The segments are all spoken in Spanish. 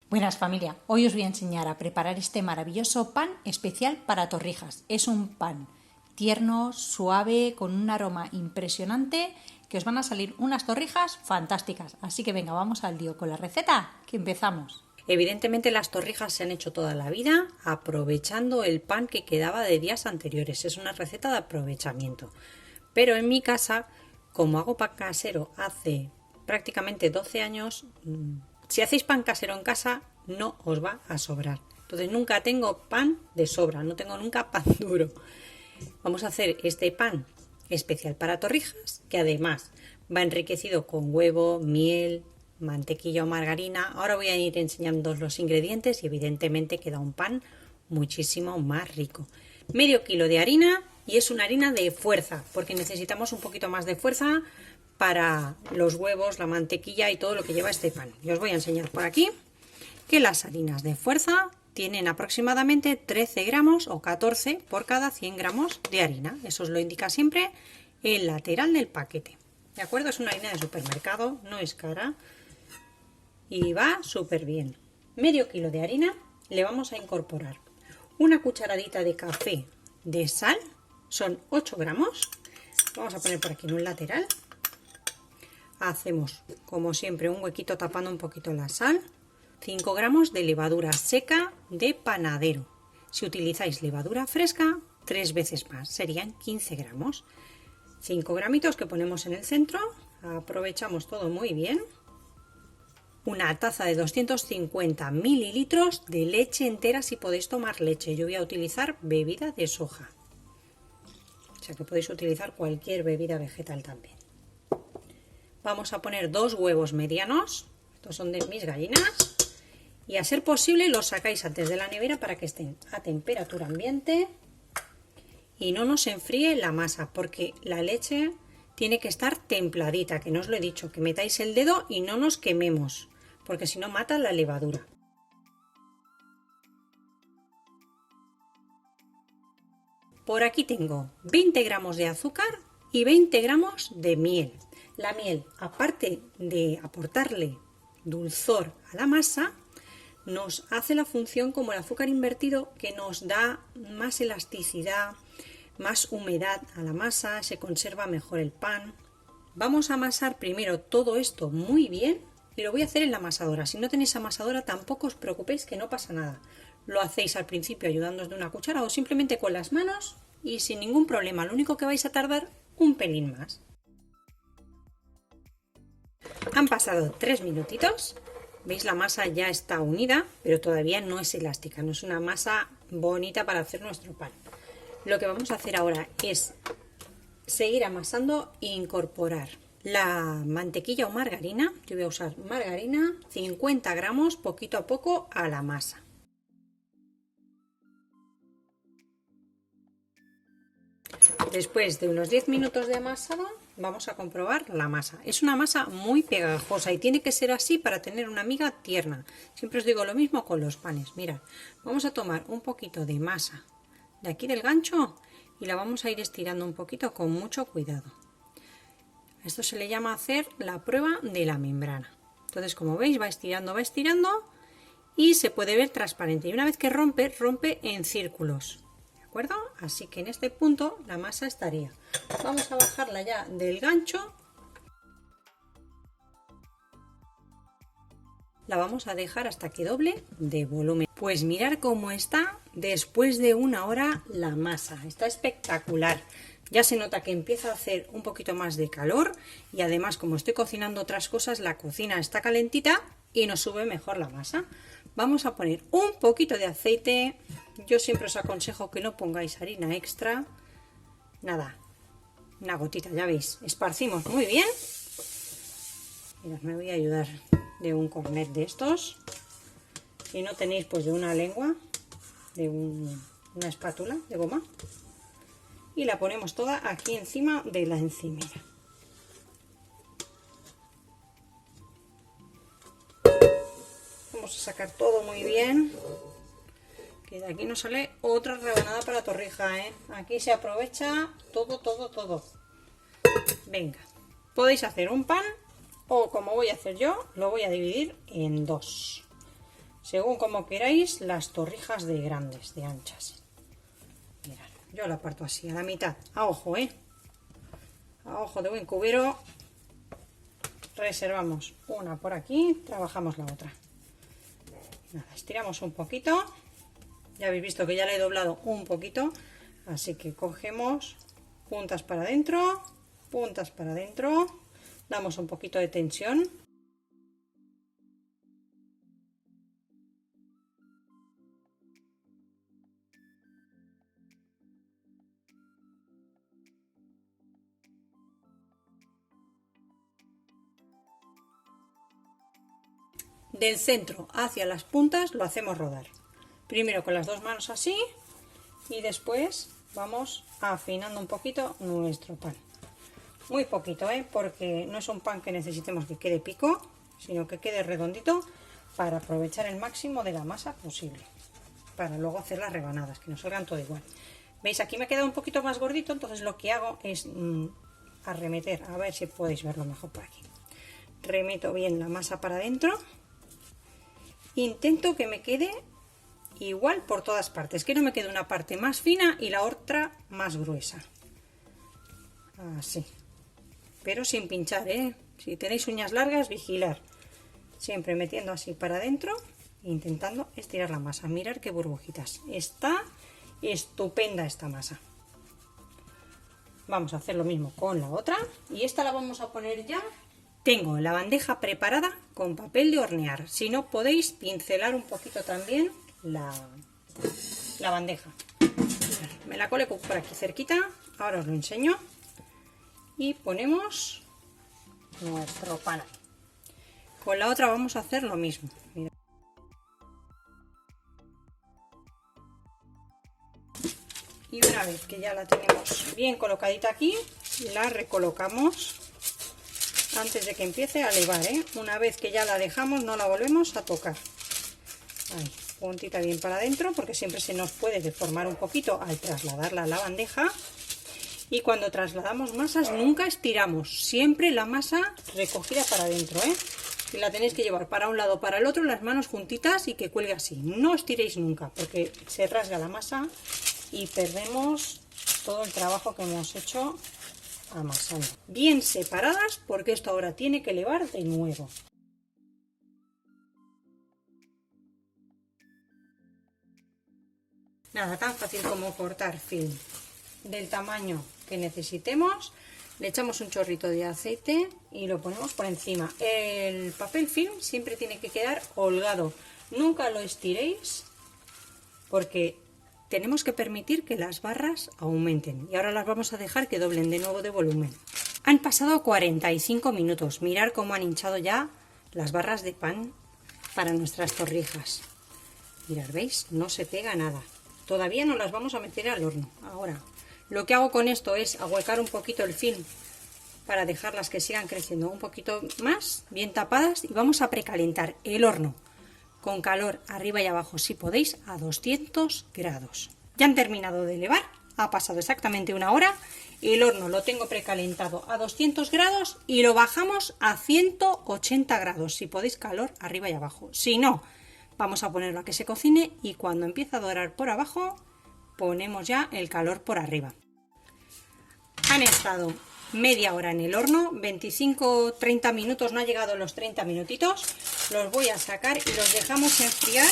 Buenas familia, hoy os voy a enseñar a preparar este maravilloso pan especial para torrijas. Es un pan tierno, suave, con un aroma impresionante, que os van a salir unas torrijas fantásticas. Así que venga, vamos al lío con la receta, que empezamos. Evidentemente las torrijas se han hecho toda la vida aprovechando el pan que quedaba de días anteriores. Es una receta de aprovechamiento. Pero en mi casa, como hago pan casero hace prácticamente 12 años, si hacéis pan casero en casa no os va a sobrar. Entonces nunca tengo pan de sobra, no tengo nunca pan duro. Vamos a hacer este pan especial para torrijas, que además va enriquecido con huevo, miel, mantequilla o margarina. Ahora voy a ir enseñando los ingredientes y evidentemente queda un pan muchísimo más rico. Medio kilo de harina, y es una harina de fuerza, porque necesitamos un poquito más de fuerza para los huevos, la mantequilla y todo lo que lleva este pan. Y os voy a enseñar por aquí que las harinas de fuerza tienen aproximadamente 13 gramos o 14 por cada 100 gramos de harina. Eso os lo indica siempre el lateral del paquete. ¿De acuerdo? Es una harina de supermercado, no es cara y va súper bien. Medio kilo de harina, le vamos a incorporar una cucharadita de café de sal, son 8 gramos. Vamos a poner por aquí en un lateral. Hacemos, como siempre, un huequito tapando un poquito la sal. 5 gramos de levadura seca de panadero. Si utilizáis levadura fresca, 3 veces más, serían 15 gramos. 5 gramitos que ponemos en el centro. Aprovechamos todo muy bien. Una taza de 250 mililitros de leche entera si podéis tomar leche. Yo voy a utilizar bebida de soja. O sea que podéis utilizar cualquier bebida vegetal también. Vamos a poner 2 huevos medianos. Estos son de mis gallinas. Y a ser posible los sacáis antes de la nevera para que estén a temperatura ambiente y no nos enfríe la masa, porque la leche tiene que estar templadita, que no os lo he dicho, que metáis el dedo y no nos quememos, porque si no mata la levadura. Por aquí tengo 20 gramos de azúcar y 20 gramos de miel. La miel, aparte de aportarle dulzor a la masa, nos hace la función como el azúcar invertido, que nos da más elasticidad, más humedad a la masa, se conserva mejor el pan. Vamos a amasar primero todo esto muy bien y lo voy a hacer en la amasadora. Si no tenéis amasadora tampoco os preocupéis, que no pasa nada. Lo hacéis al principio ayudándoos de una cuchara o simplemente con las manos y sin ningún problema. Lo único que vais a tardar un pelín más. Han pasado 3 minutitos. ¿Veis? La masa ya está unida, pero todavía no es elástica, no es una masa bonita para hacer nuestro pan. Lo que vamos a hacer ahora es seguir amasando e incorporar la mantequilla o margarina. Yo voy a usar margarina, 50 gramos, poquito a poco a la masa. Después de unos 10 minutos de amasado, vamos a comprobar la masa. Es una masa muy pegajosa y tiene que ser así para tener una miga tierna. Siempre os digo lo mismo con los panes. Mirad, vamos a tomar un poquito de masa de aquí del gancho y la vamos a ir estirando un poquito con mucho cuidado. Esto se le llama hacer la prueba de la membrana. Entonces, como veis, va estirando y se puede ver transparente. Y una vez que rompe, rompe en círculos. ¿De acuerdo? Así que en este punto la masa estaría. Vamos a bajarla ya del gancho. La vamos a dejar hasta que doble de volumen. Pues mirar cómo está después de 1 hora la masa. Está espectacular. Ya se nota que empieza a hacer un poquito más de calor y además, como estoy cocinando otras cosas, la cocina está calentita y nos sube mejor la masa. Vamos a poner un poquito de aceite. Yo siempre os aconsejo que no pongáis harina extra. Nada, una gotita, ya veis. Esparcimos muy bien. Mirad, me voy a ayudar de un cornet de estos. Si no tenéis, pues de una lengua, de una espátula de goma. Y la ponemos toda aquí encima de la encimera. Vamos a sacar todo muy bien, que de aquí nos sale otra rebanada para torrija, ¿eh? Aquí se aprovecha todo. Venga, podéis hacer un pan o, como voy a hacer yo, lo voy a dividir en 2. según como queráis, las torrijas de grandes, de anchas. Mirad, yo la parto así, a la mitad, a ojo, a ojo de buen cubero. Reservamos una por aquí, trabajamos la otra. Nada, estiramos un poquito. Ya habéis visto que ya le he doblado un poquito, así que cogemos puntas para adentro, damos un poquito de tensión. Del centro hacia las puntas lo hacemos rodar. Primero con las dos manos así y después vamos afinando un poquito nuestro pan. Muy poquito, porque no es un pan que necesitemos que quede pico, sino que quede redondito para aprovechar el máximo de la masa posible. Para luego hacer las rebanadas, que nos salgan todo igual. ¿Veis? Aquí me ha quedado un poquito más gordito, entonces lo que hago es arremeter. A ver si podéis verlo mejor por aquí. Remeto bien la masa para adentro. Intento que me quede igual por todas partes, que no me quede una parte más fina y la otra más gruesa. Así. Pero sin pinchar, Si tenéis uñas largas, vigilar. Siempre metiendo así para adentro, intentando estirar la masa. Mirad qué burbujitas. Está estupenda esta masa. Vamos a hacer lo mismo con la otra. Y esta la vamos a poner ya. Tengo la bandeja preparada con papel de hornear. Si no, podéis pincelar un poquito también la bandeja. Me la coloco por aquí cerquita. Ahora os lo enseño. Y ponemos nuestro pan. Con la otra vamos a hacer lo mismo. Mirad. Y una vez que ya la tenemos bien colocadita aquí, la recolocamos antes de que empiece a levar, Una vez que ya la dejamos, no la volvemos a tocar. Ahí, puntita bien para adentro, porque siempre se nos puede deformar un poquito al trasladarla a la bandeja. Y cuando trasladamos masas, nunca estiramos, siempre la masa recogida para adentro, Y la tenéis que llevar para un lado o para el otro, las manos juntitas y que cuelgue así. No estiréis nunca, porque se rasga la masa y perdemos todo el trabajo que hemos hecho amasando. Bien separadas, porque esto ahora tiene que elevar de nuevo. Nada, tan fácil como cortar film del tamaño que necesitemos. Le echamos un chorrito de aceite y lo ponemos por encima. El papel film siempre tiene que quedar holgado. Nunca lo estiréis, porque tenemos que permitir que las barras aumenten. Y ahora las vamos a dejar que doblen de nuevo de volumen. Han pasado 45 minutos. Mirad cómo han hinchado ya las barras de pan para nuestras torrijas. Mirad, ¿veis? No se pega nada. Todavía no las vamos a meter al horno. Ahora, lo que hago con esto es ahuecar un poquito el film para dejarlas que sigan creciendo un poquito más, bien tapadas, y vamos a precalentar el horno con calor arriba y abajo, si podéis, a 200 grados. Ya han terminado de elevar, ha pasado exactamente una hora. El horno lo tengo precalentado a 200 grados y lo bajamos a 180 grados, si podéis, calor arriba y abajo. Si no, vamos a ponerlo a que se cocine y cuando empiece a dorar por abajo, ponemos ya el calor por arriba. Han estado media hora en el horno, 25-30 minutos, no ha llegado los 30 minutitos. Los voy a sacar y los dejamos enfriar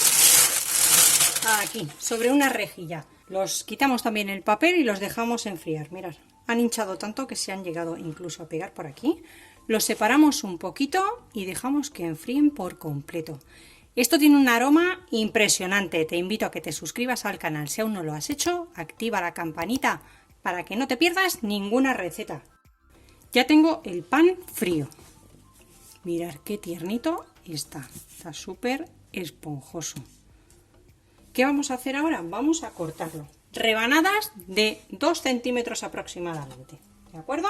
aquí, sobre una rejilla. Los quitamos también el papel y los dejamos enfriar. Mirad, han hinchado tanto que se han llegado incluso a pegar por aquí. Los separamos un poquito y dejamos que enfríen por completo. Esto tiene un aroma impresionante. Te invito a que te suscribas al canal si aún no lo has hecho. Activa la campanita para que no te pierdas ninguna receta. Ya tengo el pan frío. Mirad qué tiernito está. Está súper esponjoso. ¿Qué vamos a hacer ahora? Vamos a cortarlo. Rebanadas de 2 centímetros aproximadamente. ¿De acuerdo?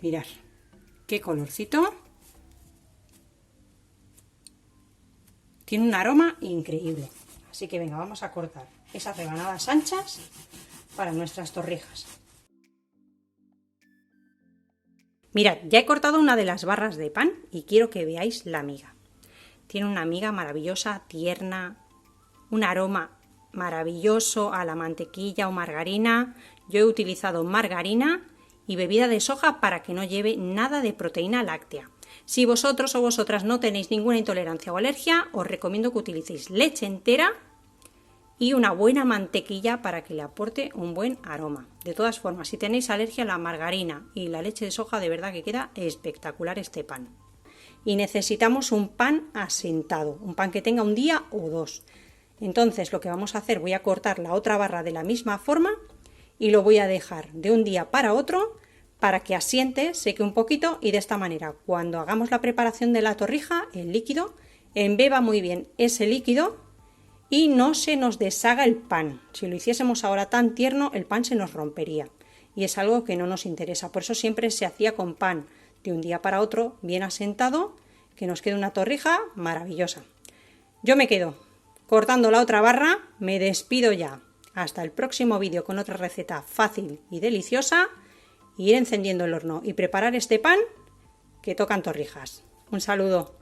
Mirad qué colorcito. Tiene un aroma increíble. Así que venga, vamos a cortar esas rebanadas anchas para nuestras torrijas. Mirad, ya he cortado una de las barras de pan y quiero que veáis la miga. Tiene una miga maravillosa, tierna, un aroma maravilloso a la mantequilla o margarina. Yo he utilizado margarina y bebida de soja para que no lleve nada de proteína láctea. Si vosotros o vosotras no tenéis ninguna intolerancia o alergia, os recomiendo que utilicéis leche entera y una buena mantequilla para que le aporte un buen aroma. De todas formas, si tenéis alergia a la margarina y la leche de soja, de verdad que queda espectacular este pan. Y necesitamos un pan asentado, un pan que tenga un día o dos. Entonces lo que vamos a hacer, voy a cortar la otra barra de la misma forma y lo voy a dejar de un día para otro para que asiente, seque un poquito y de esta manera cuando hagamos la preparación de la torrija, el líquido embeba muy bien ese líquido y no se nos deshaga el pan. Si lo hiciésemos ahora tan tierno, el pan se nos rompería y es algo que no nos interesa. Por eso siempre se hacía con pan de un día para otro, bien asentado, que nos quede una torrija maravillosa. Yo me quedo cortando la otra barra, me despido ya. Hasta el próximo vídeo con otra receta fácil y deliciosa. Ir encendiendo el horno y preparar este pan que tocan torrijas. Un saludo.